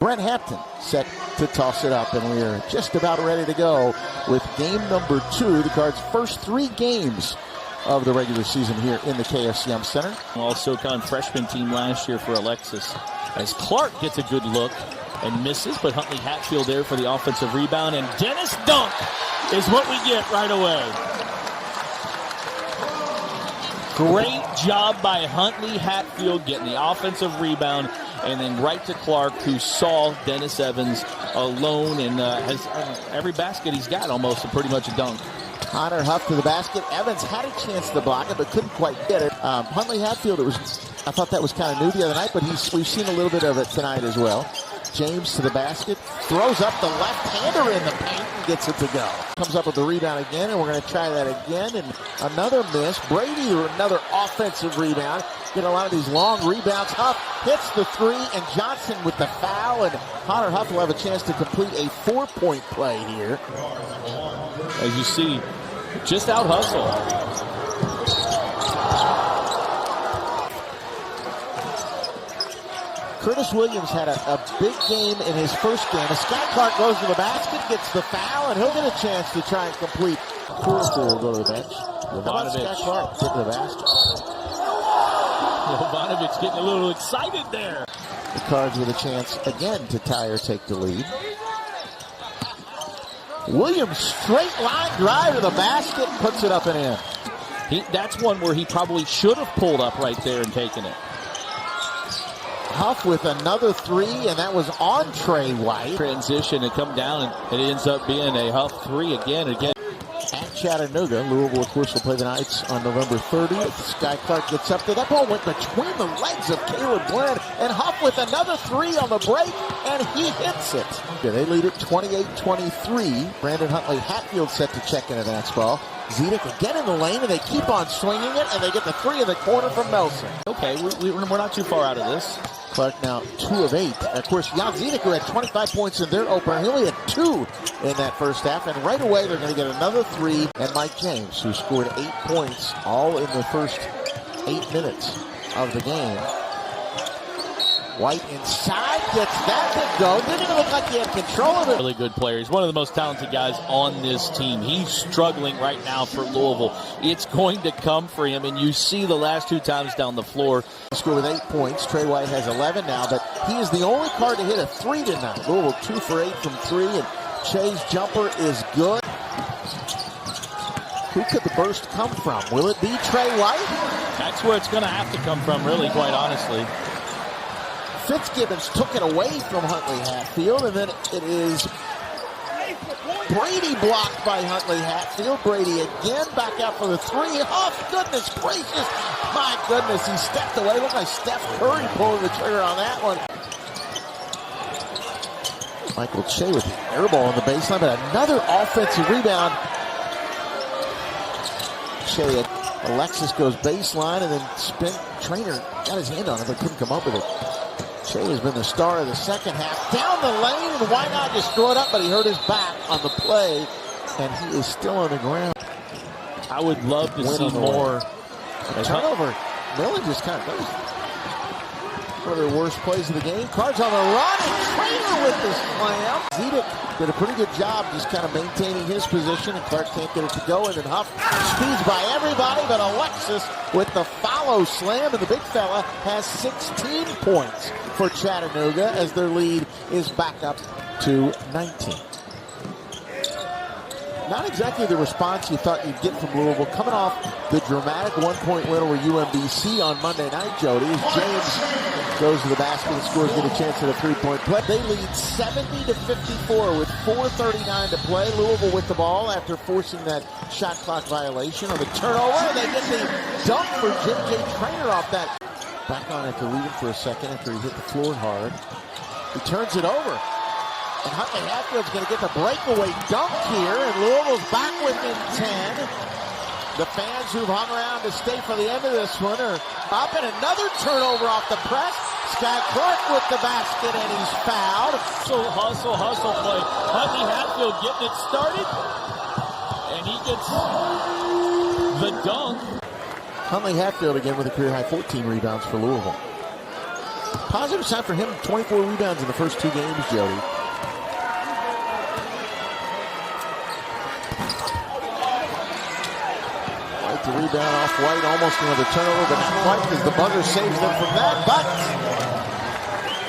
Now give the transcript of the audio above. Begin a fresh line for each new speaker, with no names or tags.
Brent Hampton set to toss it up, and we're just about ready to go with game number 2, the Cards' first 3 games of the regular season here in the KFCM Center.
All-SoCon freshman team last year for Alexis, as Clark gets a good look and misses, but Huntley-Hatfield there for the offensive rebound, and Dennis dunk is what we get right away. Great job by Huntley-Hatfield getting the offensive rebound, and then right to Clark, who saw Dennis Evans alone, and has every basket he's got almost pretty much a dunk.
Connor Huff to the basket. Evans had a chance to block it, but couldn't quite get it. Huntley-Hatfield, I thought that was kind of new the other night, but we've seen a little bit of it tonight as well. James to the basket, throws up the left-hander in the paint and gets it to go. Comes up with the rebound again, and we're going to try that again, and another miss. Brady, another offensive rebound. Get a lot of these long rebounds. Huff hits the 3, and Johnson with the foul, and Connor Huff will have a chance to complete a 4-point play here.
As you see, just out hustle.
Curtis Williams had a big game in his first game. Skyy Clark goes to the basket, gets the foul, and he'll get a chance to try and complete. Forrester will go to the bench. How about Skyy Clark getting to the basket?
Jovanovic getting a little excited there.
The Cards with a chance again to tie or take the lead. Williams straight line drive to the basket, puts it up and in.
That's one where he probably should have pulled up right there and taken it.
Huff with another 3, and that was on Trey White.
Transition and come down, and it ends up being a Huff 3 again.
At Chattanooga, Louisville, of course, will play the Knights on November 30th. Skyy Clark gets up there. That ball went between the legs of Caleb Glenn, and Huff with another 3 on the break, and he hits it. They lead it 28-23. Brandon Huntley-Hatfield set to check in an advance ball. Zedek again in the lane, and they keep on swinging it, and they get the 3 in the corner from Nelson.
Okay, we're not too far out of this.
Clark now 2 of 8. And of course, Jan Zedek, who had 25 points in their opener, he only had 2 in that first half, and right away they're going to get another 3. And Mike James, who scored 8 points all in the first 8 minutes of the game. White inside, gets that to go. Didn't even look like he had control of it.
Really good player. He's one of the most talented guys on this team. He's struggling right now for Louisville. It's going to come for him, and you see the last 2 times down the floor.
He scored with 8 points. Trey White has 11 now, but he is the only Card to hit a 3 tonight. Louisville 2 for 8 from 3, and Che's jumper is good. Who could the burst come from? Will it be Trey White?
That's where it's going to have to come from, really, quite honestly.
Fitzgibbons took it away from Huntley-Hatfield, and then it is Brady blocked by Huntley-Hatfield. Brady again back out for the 3. Oh, goodness gracious. My goodness, he stepped away. Looked like Steph Curry pulling the trigger on that one. Michael Che with the air ball on the baseline, but another offensive rebound. Che, Alexis goes baseline, and then spin. Trainer got his hand on it, but couldn't come up with it. Che has been the star of the second half. Down the lane, and why not just throw it up? But he hurt his back on the play, and he is still on the ground.
I would love to see more.
Turnover. Millen just kind of goes. One of their worst plays of the game. Cards on the run, and Trainer with the slam. Zedek did a pretty good job just kind of maintaining his position, and Clark can't get it to go, and then Huff speeds by everybody, but Alexis with the follow slam, and the big fella has 16 points for Chattanooga as their lead is back up to 19. Not exactly the response you thought you'd get from Louisville, coming off the dramatic 1-point win over UMBC on Monday night, Jody. As James goes to the basket and scores, get a chance at a 3-point play. They lead 70-54 with 4:39 to play. Louisville with the ball after forcing that shot clock violation on the turnover. They get the dunk for J.J. Trainer off that. Back on after leaving for a second after he hit the floor hard. He turns it over. And Huntley-Hatfield's going to get the breakaway dunk here, and Louisville's back within 10. The fans who've hung around to stay for the end of this one are up, and another turnover off the press. Skyy Clark with the basket, and he's fouled.
So hustle play. Huntley-Hatfield getting it started, and he gets the dunk.
Huntley-Hatfield again with a career-high 14 rebounds for Louisville. Positive sign for him, 24 rebounds in the first 2 games, Jody. White to rebound off White, almost another turnover, but not quite because the buzzer saves them from that. But